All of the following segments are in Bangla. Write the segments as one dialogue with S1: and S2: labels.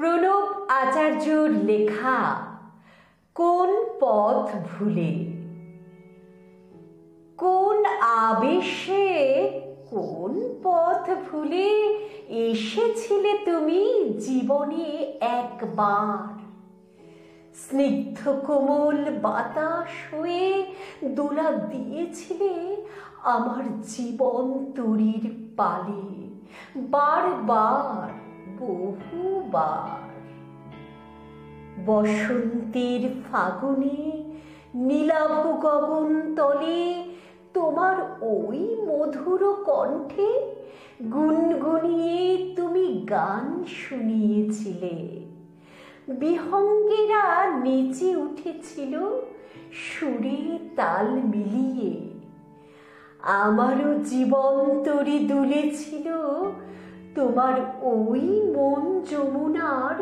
S1: প্রণব আচার্যর লেখা কোন পথ ভুলে, কোন আবেশে কোন পথ ভুলে এসেছিলে তুমি জীবনে একবার। স্নিগ্ধ কোমল বাতাস হয়ে দোলা দিয়েছিলে আমার জীবন তরীর পালে, বারবার বহুবার। বসন্তের ফাগুনে নীলাভ গগন তলে তোমার ওই মধুর কণ্ঠে গুনগুনিয়ে তুমি গান শুনিয়েছিলে। বিহঙ্গেরা নেচে উঠেছিল সুরে তাল মিলিয়ে। আমারও জীবন তরি দুলেছিল তোমার ওই মন যমুনার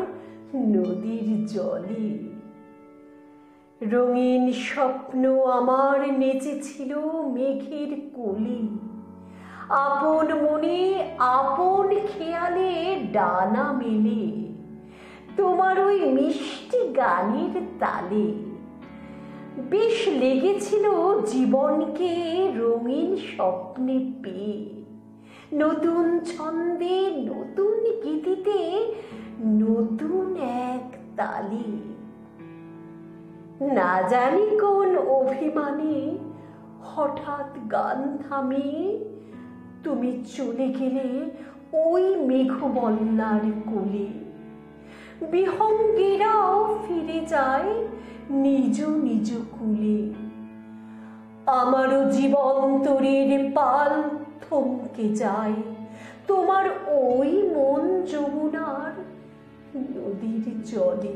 S1: নদীর জলে। রঙিন স্বপ্ন আমার নেচেছিল মেঘের কোলে, আপন মনে আপন খেয়ালে ডানা মেলে তোমার ওই মিষ্টি গানের তালে। বেশ লেগেছিল জীবনকে রঙিন স্বপ্নে পেয়ে, নতুন ছন্দে নতুন গীতিতে নতুন এক তালে। না জানি কোন অভিমানে হঠাৎ গান থামিয়ে তুমি চলে গেলে ওই মেঘমল্লার কোলে। বিহঙ্গেরাও ফিরে যায় নিজ নিজ কুলে। আমারও জীবন তরীর পাল থমকে যায় তোমার ওই মন যমুনার নদীর জলে।